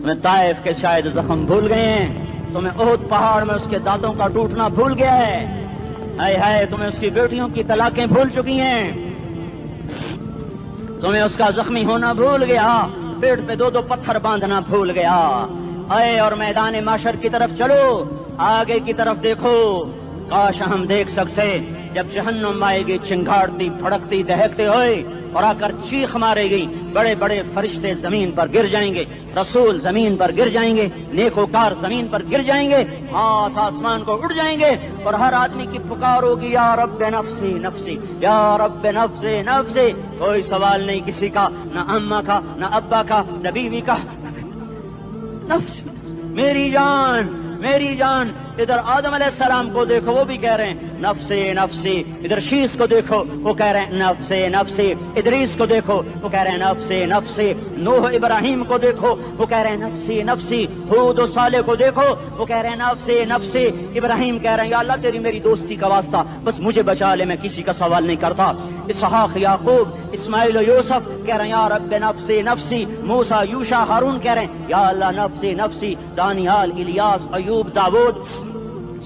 Speaker 2: تمہیں طائف کے شاید زخم بھول گئے ہیں، تمہیں احد پہاڑ میں اس کے دانتوں کا ٹوٹنا بھول گیا ہے. ہائے ہائے، تمہیں اس کی بیٹیوں کی طلاقیں بھول چکی ہیں، تمہیں اس کا زخمی ہونا بھول گیا، پیٹ پہ 2 پتھر باندھنا بھول گیا. آئے اور میدان معاشر کی طرف چلو، آگے کی طرف دیکھو. کاش ہم دیکھ سکتے جب جہنم آئے گی چنگاڑتی بھڑکتی دہکتے ہوئے اور آ کر چیخ مارے گی. بڑے بڑے فرشتے زمین پر گر جائیں گے، رسول زمین پر گر جائیں گے، نیکوکار زمین پر گر جائیں گے، ہاتھ آسمان کو اڑ جائیں گے، اور ہر آدمی کی پکار ہوگی یا رب نفسی نفسی، یا رب نفسی نفسی. کوئی سوال نہیں کسی کا، نہ اماں کا، نہ ابا کا، نہ بیوی کا. نفسی میری جان میری جان. ادھر آدم علیہ السلام کو دیکھو وہ بھی کہہ رہے ہیں نفسی نفسی. ادھر شیس کو دیکھو وہ کہہ رہے ہیں نفسی نفسی. ادریس کو دیکھو وہ کہہ رہے ہیں نفسی نفسی. نوح ابراہیم کو دیکھو وہ کہہ رہے ہیں نفسی نفسی. ہود و صالح کو دیکھو وہ کہہ رہے ہیں نفسی نفسی. ابراہیم کہہ رہے ہیں یا اللہ تیری میری دوستی کا واسطہ بس مجھے بچا لے, میں کسی کا سوال نہیں کرتا. اسحاق یعقوب اسماعیل و یوسف کہہ رہے ہیں یا رب نفسی نفسی. موسیٰ یوشع ہارون کہہ رہے ہیں یا اللہ نفسی نفسی. دانیال الیاس ایوب داؤد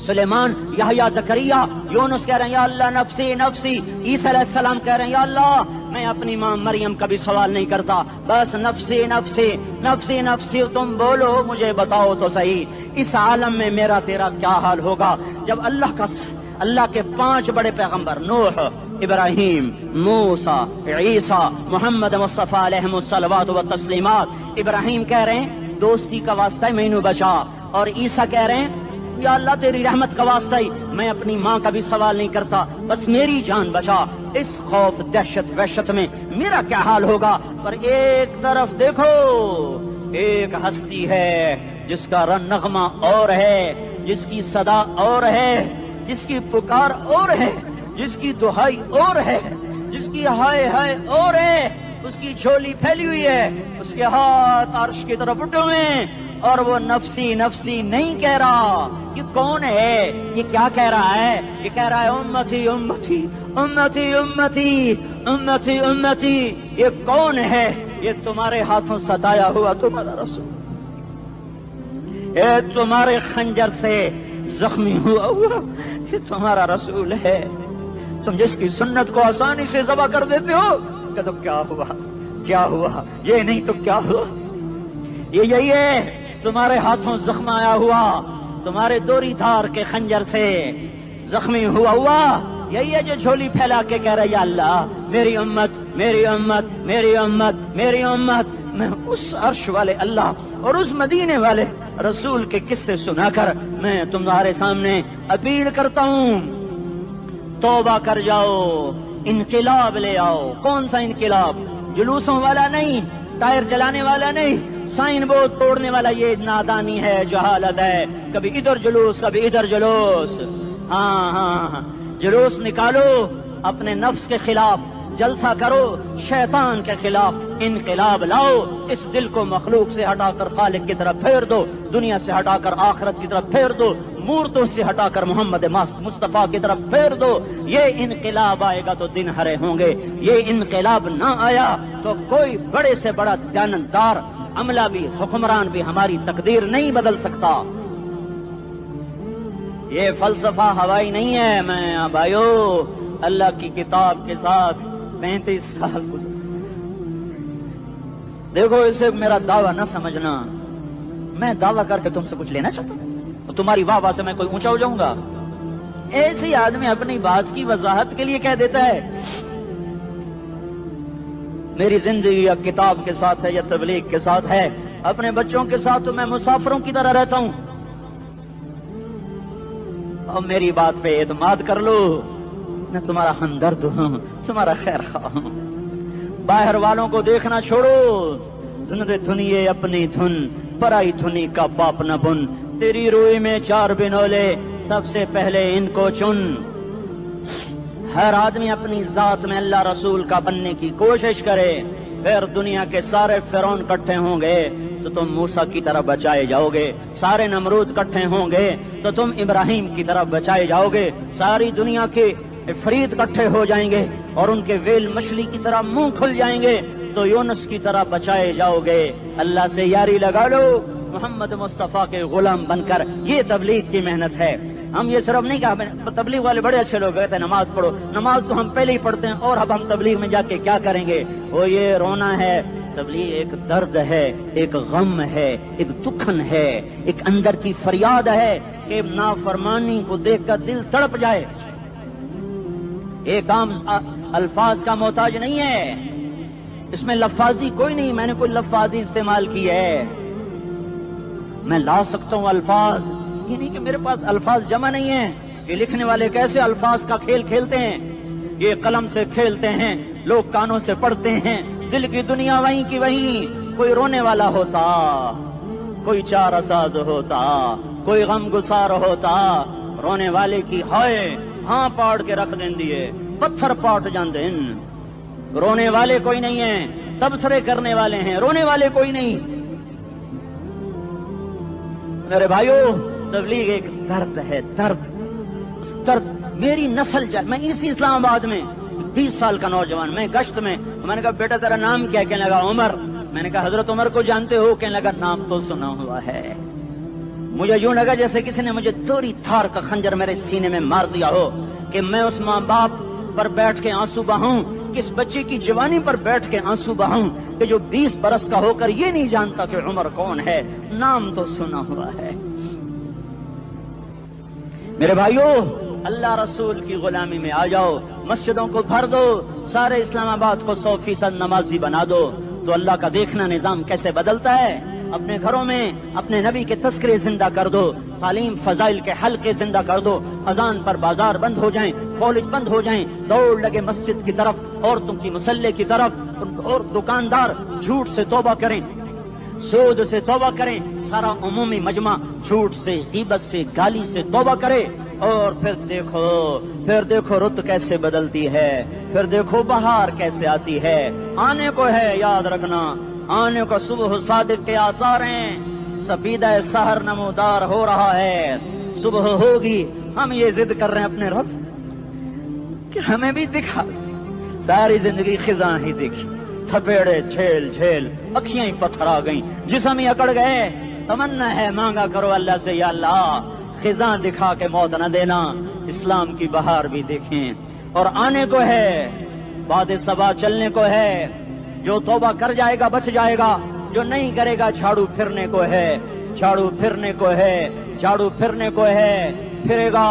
Speaker 2: سلیمان یحییٰ زکریا یونس کہہ رہے ہیں یا اللہ نفسی نفسی. عیسیٰ علیہ السلام کہہ رہے ہیں یا اللہ میں اپنی ماں مریم کا بھی سوال نہیں کرتا بس نفسی نفسی نفسی نفسی. تم بولو مجھے بتاؤ تو صحیح اس عالم میں میرا تیرا کیا حال ہوگا جب اللہ کے 5 بڑے پیغمبر نوح ابراہیم موسیٰ عیسیٰ محمد مصطفیٰ علیہ الصلوات و تسلیمات. ابراہیم کہہ رہے ہیں دوستی کا واسطہ مینو بچا, اور عیسیٰ کہہ رہے ہیں یا اللہ تیری رحمت کا واسطہ ہی میں اپنی ماں کا بھی سوال نہیں کرتا بس میری جان بچا. اس خوف دہشت وحشت میں میرا کیا حال ہوگا. پر ایک طرف دیکھو ایک ہستی ہے جس کا نغمہ اور ہے, جس کی صدا اور ہے, جس کی پکار اور ہے, جس کی دہائی اور ہے, جس کی ہائے ہائے اور ہے. اس کی جھولی پھیلی ہوئی ہے, اس کے ہاتھ عرش کی طرف اٹھے ہوئے ہیں, اور وہ نفسی نفسی نہیں کہہ رہا. یہ کون ہے؟ یہ کیا کہہ رہا ہے؟ یہ کہہ رہا ہے امتی امتی امتی امتی امتی امتی. یہ کون ہے؟ یہ تمہارے ہاتھوں ستایا ہوا تمہارا رسول, یہ تمہارے خنجر سے زخمی ہوا یہ تمہارا رسول ہے. تم جس کی سنت کو آسانی سے ذبح کر دیتے ہو کہ تو کیا ہوا کیا ہوا, یہ نہیں تو کیا ہوا. یہ یہی ہے تمہارے ہاتھوں زخم آیا ہوا, تمہارے دوری دھار کے خنجر سے زخمی ہوا یہی ہے جو جھولی پھیلا کے کہہ رہا یا اللہ میری امت میری امت میری امت میری امت. میں اس عرش والے اللہ اور اس مدینے والے رسول کے قصے سنا کر میں تمہارے سامنے اپیل کرتا ہوں توبہ کر جاؤ, انقلاب لے آؤ. کون سا انقلاب؟ جلوسوں والا نہیں, ٹائر چلانے والا نہیں, سائن بورڈ توڑنے والا. یہ نادانی ہے, جہالت ہے. کبھی ادھر جلوس کبھی ادھر جلوس. ہاں جلوس نکالو اپنے نفس کے خلاف, جلسہ کرو شیطان کے خلاف, انقلاب لاؤ. اس دل کو مخلوق سے ہٹا کر خالق کی طرف پھیر دو, دنیا سے ہٹا کر آخرت کی طرف پھیر دو, مورتوں سے ہٹا کر محمد مصطفیٰ کی طرف پھیر دو. یہ انقلاب آئے گا تو دن ہرے ہوں گے. یہ انقلاب نہ آیا تو کوئی بڑے سے بڑا دیانتدار عملہ بھی حکمران بھی ہماری تقدیر نہیں بدل سکتا. یہ فلسفہ ہوائی نہیں ہے. میں بھائیو اللہ کی کتاب کے ساتھ 35 سال گزر. دیکھو اسے میرا دعویٰ نہ سمجھنا, میں دعویٰ کر کے تم سے کچھ لینا چاہتا ہوں تو تمہاری واہ سے میں کوئی اونچا ہو جاؤں گا. ایسی آدمی اپنی بات کی وضاحت کے لیے کہہ دیتا ہے میری زندگی یا کتاب کے ساتھ ہے یا تبلیغ کے ساتھ ہے, اپنے بچوں کے ساتھ تو میں مسافروں کی طرح رہتا ہوں. اور میری بات پہ اعتماد کر لو, میں تمہارا ہمدرد ہوں, تمہارا خیر خواہ ہوں. باہر والوں کو دیکھنا چھوڑو, دھنیے اپنی دھن پرائی دھنی کا باپ نہ بن. تیری روئی میں 4 بنولے, سب سے پہلے ان کو چن. ہر آدمی اپنی ذات میں اللہ رسول کا بننے کی کوشش کرے, پھر دنیا کے سارے فرعون اکٹھے ہوں گے تو تم موسیٰ کی طرف بچائے جاؤ گے, سارے نمرود اکٹھے ہوں گے تو تم ابراہیم کی طرف بچائے جاؤ گے, ساری دنیا کے افریت اکٹھے ہو جائیں گے اور ان کے ویل مچھلی کی طرح منہ کھل جائیں گے تو یونس کی طرح بچائے جاؤ گے. اللہ سے یاری لگا لو, محمد مصطفیٰ کے غلام بن کر. یہ تبلیغ کی محنت ہے. ہم یہ صرف نہیں کہا, تبلیغ والے بڑے اچھے لوگ کہتے ہیں نماز پڑھو, نماز تو ہم پہلے ہی پڑھتے ہیں اور اب ہم تبلیغ میں جا کے کیا کریں گے. وہ یہ رونا ہے, تبلیغ ایک درد ہے, ایک غم ہے, ایک دکھن ہے, ایک اندر کی فریاد ہے کہ نافرمانی کو دیکھ کر دل تڑپ جائے. ایک عام الفاظ کا محتاج نہیں ہے, اس میں لفاظی کوئی نہیں. میں نے کوئی لفاظی استعمال کی ہے, میں لا سکتا ہوں الفاظ, یہ نہیں کہ میرے پاس الفاظ جمع نہیں ہیں. یہ لکھنے والے کیسے الفاظ کا کھیل کھیلتے ہیں, یہ قلم سے کھیلتے ہیں, لوگ کانوں سے پڑھتے ہیں, دل کی دنیا وہیں کی وہیں. کوئی رونے والا ہوتا, کوئی چارہ ساز ہوتا، کوئی غم گسار ہوتا، رونے والے کی ہائے ہاں پاڑ کے رکھ دیں دیے، پتھر پاٹ جاندے ان۔ رونے والے کوئی نہیں ہیں، تبصرے کرنے والے ہیں، رونے والے کوئی نہیں۔ میرے بھائیو، تبلیغ ایک درد ہے، درد، اس درد میری نسل میں اسی اسلام آباد میں 20 سال کا نوجوان، میں گشت میں نے کہا بیٹا تیرا نام کیا؟ کہنے لگا عمر۔ میں نے کہا حضرت عمر کو جانتے ہو؟ کہنے لگا نام تو سنا ہوا ہے۔ مجھے یوں لگا جیسے کسی نے مجھے دوری تھار کا خنجر میرے سینے میں مار دیا ہو، کہ میں اس ماں باپ پر بیٹھ کے آنسو بہاؤں، کس بچے کی جوانی پر بیٹھ کے آنسو بہاؤں کہ جو 20 برس کا ہو کر یہ نہیں جانتا کہ عمر کون ہے، نام تو سنا ہوا ہے۔ میرے بھائیو، اللہ رسول کی غلامی میں آ جاؤ، مسجدوں کو بھر دو، سارے اسلام آباد کو 100% نمازی بنا دو، تو اللہ کا دیکھنا نظام کیسے بدلتا ہے۔ اپنے گھروں میں اپنے نبی کے تذکرے زندہ کر دو، تعلیم فضائل کے حلقے زندہ کر دو، اذان پر بازار بند ہو جائیں، کالج بند ہو جائیں، دوڑ لگے مسجد کی طرف، عورتوں کی مصلے کی طرف، اور دکاندار جھوٹ سے توبہ کریں، سود سے توبہ کریں، سارا عمومی مجمع جھوٹ سے، غیبت سے، گالی سے توبہ کرے، اور پھر دیکھو رت کیسے بدلتی ہے، پھر دیکھو بہار کیسے آتی ہے۔ آنے کو ہے، یاد رکھنا، آنے کو صبح صادق کے آثار ہیں، سفیدہ سحر نمودار ہو رہا ہے، صبح ہوگی۔ ہم یہ ضد کر رہے ہیں اپنے رب سے کہ ہمیں بھی دکھا، ساری زندگی خزاں ہی دیکھی، تھپیڑے جھیل جھیل، اکھیاں ہی پتھر آ گئیں، جسم ہی اکڑ گئے۔ تمنا ہے مانگا کرو اللہ سے، یا اللہ خزاں دکھا کے موت نہ دینا، اسلام کی بہار بھی دیکھیں۔ اور آنے کو ہے، باد صبا چلنے کو ہے، جو توبہ کر جائے گا بچ جائے گا، جو نہیں کرے گا جھاڑو پھرنے کو ہے، جھاڑو پھرنے کو ہے، جھاڑو پھرنے کو ہے، پھرے گا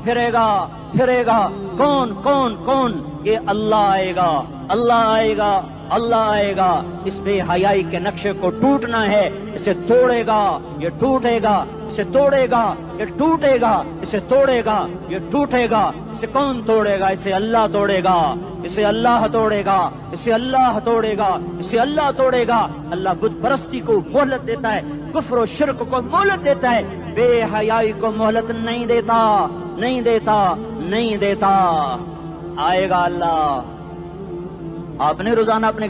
Speaker 2: پھرے گا پھرے گا۔ کون کون کون؟ یہ اللہ آئے گا، اللہ آئے گا، اللہ آئے گا۔ اس بے حیائی کے نقشے کو ٹوٹنا ہے، اسے توڑے گا، یہ ٹوٹے گا، اسے توڑے گا، یہ ٹوٹے گا، اسے توڑے گا، یہ ٹوٹے گا۔ اسے کون توڑے گا؟ اسے اللہ توڑے گا، اسے اللہ توڑے گا، اسے اللہ توڑے گا، اسے اللہ توڑے گا۔ اللہ بت پرستی کو مہلت دیتا ہے، کفر و شرک کو مہلت دیتا ہے، بے حیائی کو مہلت نہیں دیتا، نہیں دیتا، نہیں دیتا۔ آئے گا اللہ۔ آپ نے روزانہ اپنے